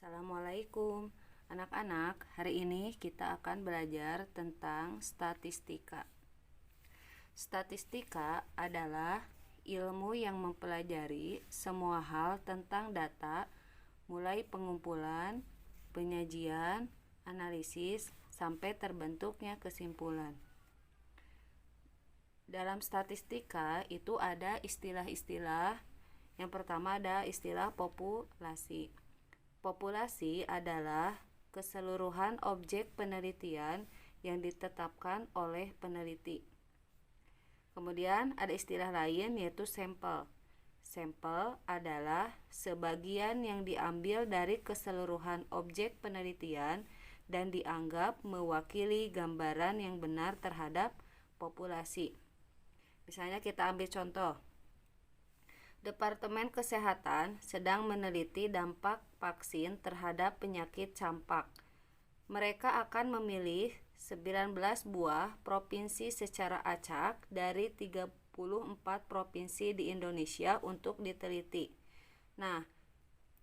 Assalamualaikum anak-anak, hari ini kita akan belajar tentang statistika. Statistika adalah ilmu yang mempelajari semua hal tentang data, mulai pengumpulan, penyajian, analisis, sampai terbentuknya kesimpulan. Dalam statistika itu ada istilah-istilah. Yang pertama ada istilah populasi. Populasi adalah keseluruhan objek penelitian yang ditetapkan oleh peneliti. Kemudian ada istilah lain yaitu sampel. Sampel adalah sebagian yang diambil dari keseluruhan objek penelitian dan dianggap mewakili gambaran yang benar terhadap populasi. Misalnya kita ambil contoh. Departemen Kesehatan sedang meneliti dampak vaksin terhadap penyakit campak. Mereka akan memilih 19 buah provinsi secara acak dari 34 provinsi di Indonesia untuk diteliti. Nah,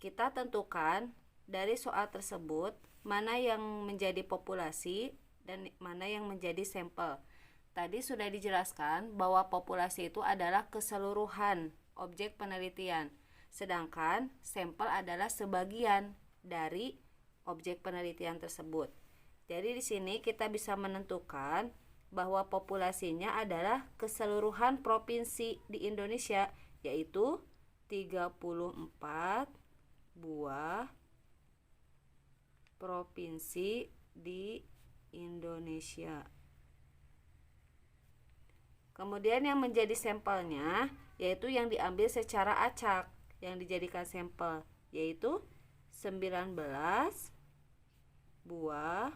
kita tentukan dari soal tersebut mana yang menjadi populasi dan mana yang menjadi sampel. Tadi sudah dijelaskan bahwa populasi itu adalah keseluruhan objek penelitian, sedangkan sampel adalah sebagian dari objek penelitian tersebut. Jadi di sini kita bisa menentukan bahwa populasinya adalah keseluruhan provinsi di Indonesia, yaitu 34 buah provinsi di Indonesia. Kemudian yang menjadi sampelnya yaitu yang diambil secara acak, yang dijadikan sampel yaitu 19 buah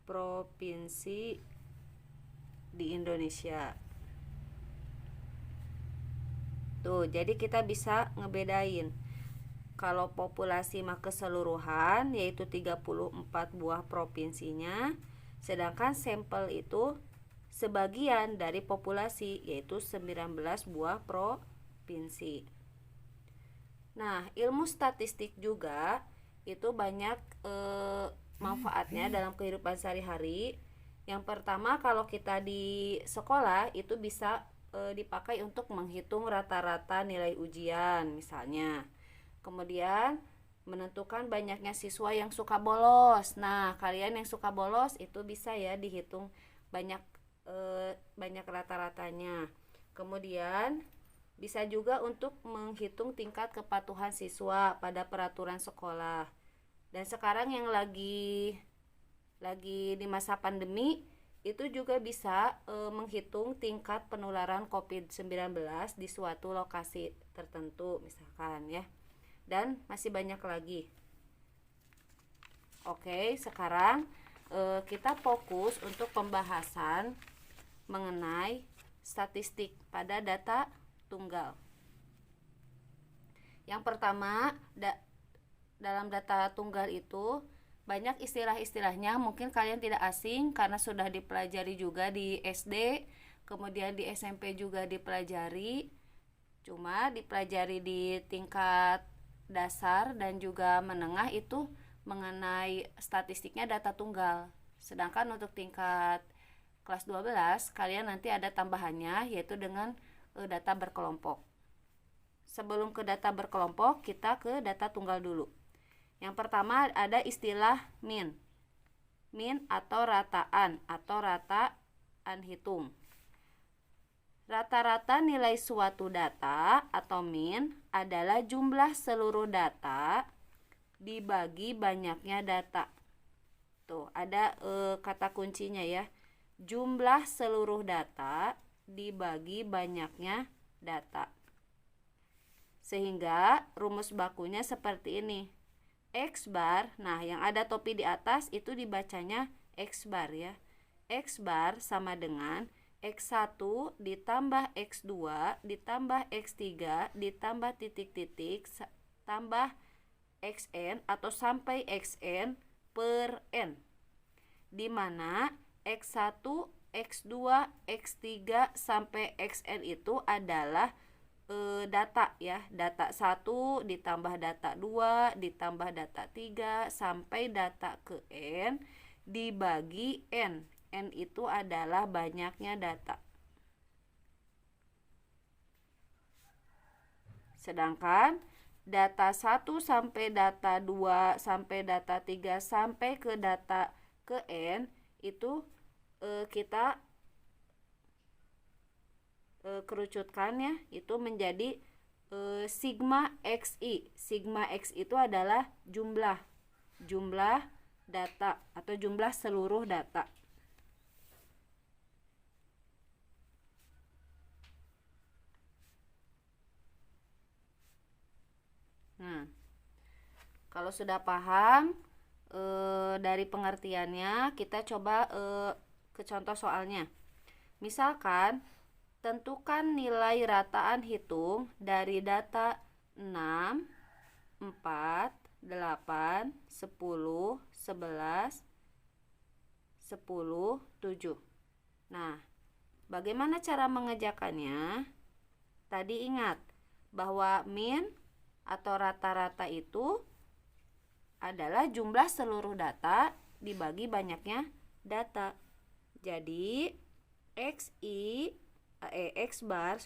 provinsi di Indonesia. Tuh, jadi kita bisa ngebedain. Kalau populasi mah keseluruhan yaitu 34 buah provinsinya, sedangkan sampel itu sebagian dari populasi yaitu 19 buah provinsi. Nah, ilmu statistik juga itu banyak manfaatnya dalam kehidupan sehari-hari. Yang pertama, kalau kita di sekolah itu bisa dipakai untuk menghitung rata-rata nilai ujian misalnya. Kemudian menentukan banyaknya siswa yang suka bolos. Nah, kalian yang suka bolos itu bisa ya dihitung banyak rata-ratanya. Kemudian bisa juga untuk menghitung tingkat kepatuhan siswa pada peraturan sekolah. Dan sekarang yang lagi di masa pandemi itu juga bisa menghitung tingkat penularan COVID-19 di suatu lokasi tertentu misalkan ya. Dan masih banyak lagi. Oke, sekarang kita fokus untuk pembahasan mengenai statistik pada data tunggal. Yang pertama, dalam data tunggal itu banyak istilah-istilahnya, mungkin kalian tidak asing karena sudah dipelajari juga di SD, kemudian di SMP juga dipelajari. Cuma dipelajari di tingkat dasar dan juga menengah itu mengenai statistiknya data tunggal. Sedangkan untuk tingkat kelas 12 kalian nanti ada tambahannya yaitu dengan data berkelompok. Sebelum ke data berkelompok, kita ke data tunggal dulu. Yang pertama ada istilah min. Min atau rataan hitung. Rata-rata nilai suatu data atau min adalah jumlah seluruh data dibagi banyaknya data. Tuh, ada kata kuncinya ya. Jumlah seluruh data dibagi banyaknya data. Sehingga rumus bakunya seperti ini. X bar, nah yang ada topi di atas itu dibacanya X bar ya. X bar sama dengan X1 ditambah X2 ditambah X3 ditambah titik-titik tambah XN atau sampai XN per N. Di mana X1, X2, X3 sampai XN itu adalah data ya, data 1 ditambah data 2 ditambah data 3 sampai data ke N dibagi N. N itu adalah banyaknya data. Sedangkan data 1 sampai data 2 sampai data 3 sampai ke data ke N itu kita kerucutkan ya, itu menjadi sigma xi. Sigma x itu adalah jumlah data atau jumlah seluruh data. Nah, kalau sudah paham dari pengertiannya, kita coba ke contoh soalnya. Misalkan tentukan nilai rataan hitung dari data 6, 4, 8, 10, 11, 10, 7. Nah, bagaimana cara mengerjakannya? Tadi ingat bahwa min atau rata-rata itu adalah jumlah seluruh data dibagi banyaknya data. Jadi X bar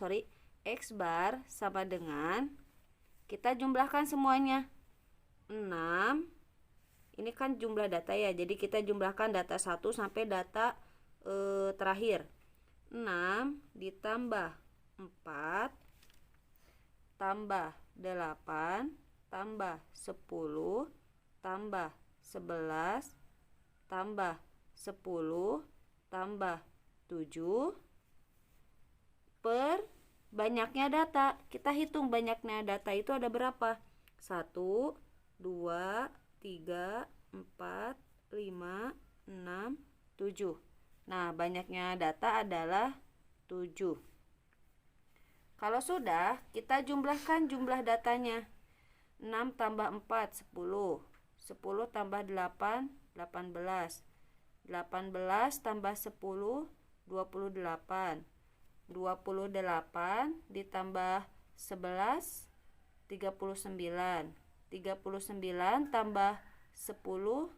sama dengan, kita jumlahkan semuanya 6. Ini kan jumlah data ya, jadi kita jumlahkan data 1 sampai data terakhir. 6 ditambah 4 tambah 8 tambah 10 tambah 11 tambah 10 tambah 7 per banyaknya data. Kita hitung banyaknya data itu ada berapa? 1, 2, 3, 4, 5, 6, 7. Nah, banyaknya data adalah 7. Kalau sudah, kita jumlahkan jumlah datanya. 6 tambah 4, 10. 10 tambah 8, 18. 18 tambah 10, 28. 28 ditambah 11, 39. 39 tambah 10,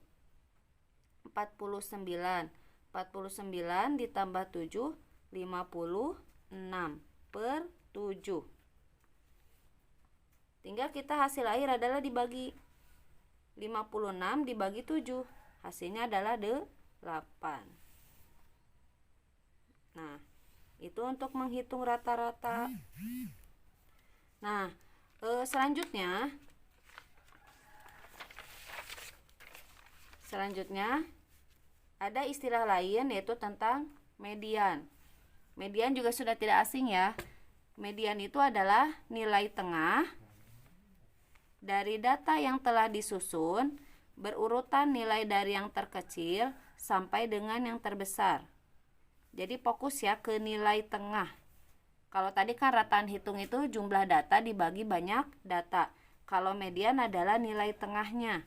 49. 49 ditambah 7, 56 per 7. Tinggal kita hasil akhir adalah dibagi 56 dibagi 7. Hasilnya adalah 8. Nah, itu untuk menghitung rata-rata. Nah, selanjutnya ada istilah lain yaitu tentang median. Median juga sudah tidak asing ya. Median itu adalah nilai tengah dari data yang telah disusun berurutan nilai dari yang terkecil sampai dengan yang terbesar. Jadi fokus ya ke nilai tengah. Kalau tadi kan rataan hitung itu jumlah data dibagi banyak data. Kalau median adalah nilai tengahnya.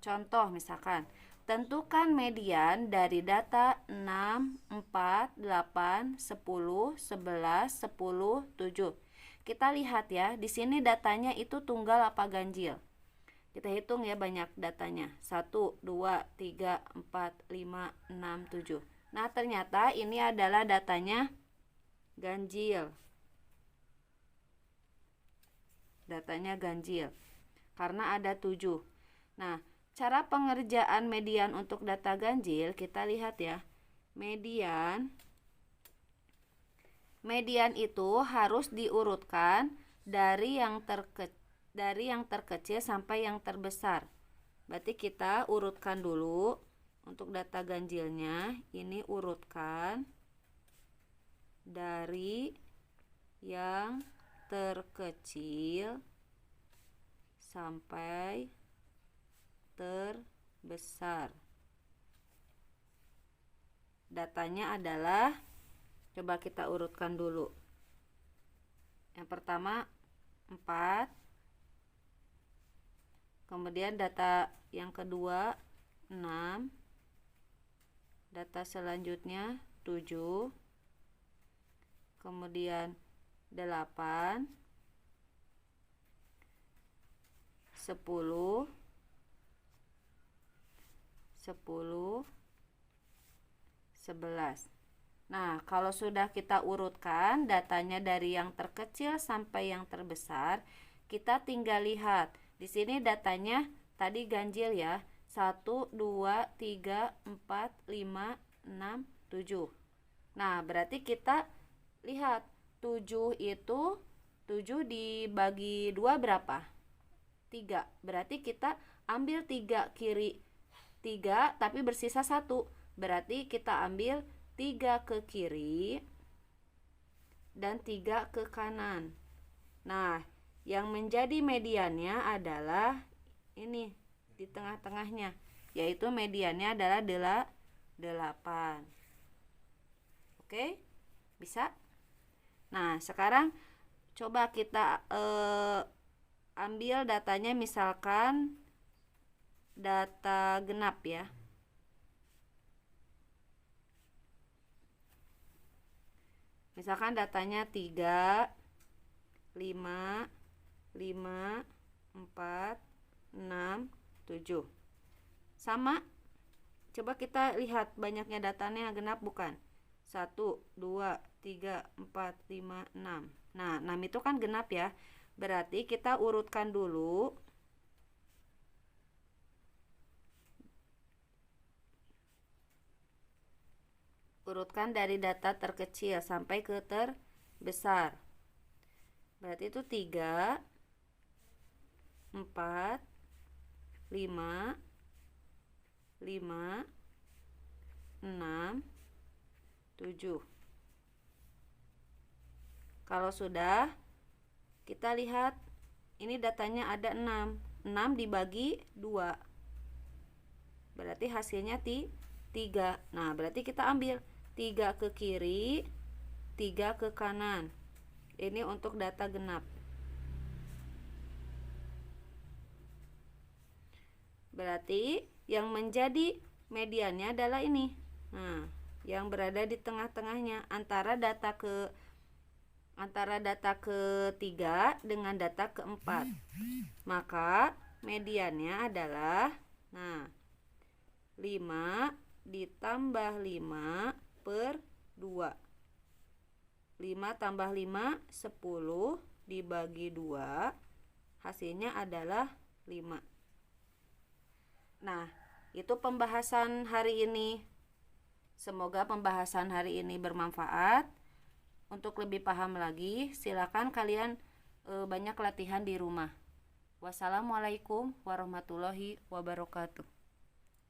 Contoh misalkan, tentukan median dari data 6, 4, 8, 10, 11, 10, 7. Kita lihat ya, di sini datanya itu tunggal apa ganjil. Kita hitung ya banyak datanya. 1, 2, 3, 4, 5, 6, 7. Nah, ternyata ini adalah datanya ganjil. Datanya ganjil karena ada 7. Nah, cara pengerjaan median untuk data ganjil kita lihat ya. Median itu harus diurutkan dari yang terkecil sampai yang terbesar. Berarti kita urutkan dulu untuk data ganjilnya. Ini urutkan dari yang terkecil sampai terbesar. Datanya adalah, coba kita urutkan dulu. Yang pertama 4. Kemudian data yang kedua 6. Data selanjutnya 7. Kemudian 8. 10, 10, 11. Nah, kalau sudah kita urutkan datanya dari yang terkecil sampai yang terbesar, kita tinggal lihat. Di sini datanya tadi ganjil ya. 1, 2, 3, 4, 5, 6, 7. Nah, berarti kita lihat 7 itu 7 dibagi 2 berapa? 3. Berarti kita ambil 3 kiri 3 tapi bersisa 1. Berarti kita ambil 3 ke kiri dan 3 ke kanan. Nah, yang menjadi mediannya adalah ini di tengah-tengahnya, yaitu mediannya adalah 8. Oke? Bisa? Nah, sekarang coba kita ambil datanya, misalkan data genap ya. Misalkan datanya 3, 5, 5, 4, 6, 7. Sama. Coba kita lihat banyaknya datanya genap bukan? 1, 2, 3, 4, 5, 6. Nah, 6 itu kan genap ya. Berarti kita urutkan dulu. Urutkan dari data terkecil sampai ke terbesar. Berarti itu 3, 4, 5, 5, 6, 7. Kalau sudah, kita lihat ini datanya ada 6. 6 dibagi 2. Berarti hasilnya 3. Nah, berarti kita ambil 3 ke kiri, 3 ke kanan. Ini untuk data genap. Berarti yang menjadi mediannya adalah ini. Nah, yang berada di tengah-tengahnya antara data ketiga dengan data keempat. Maka mediannya adalah 5 ditambah 5 per 2. 5 tambah 5, 10 dibagi 2, hasilnya adalah 5. Nah, itu pembahasan hari ini. Semoga pembahasan hari ini bermanfaat. Untuk lebih paham lagi, silakan kalian banyak latihan di rumah. Wassalamualaikum warahmatullahi wabarakatuh.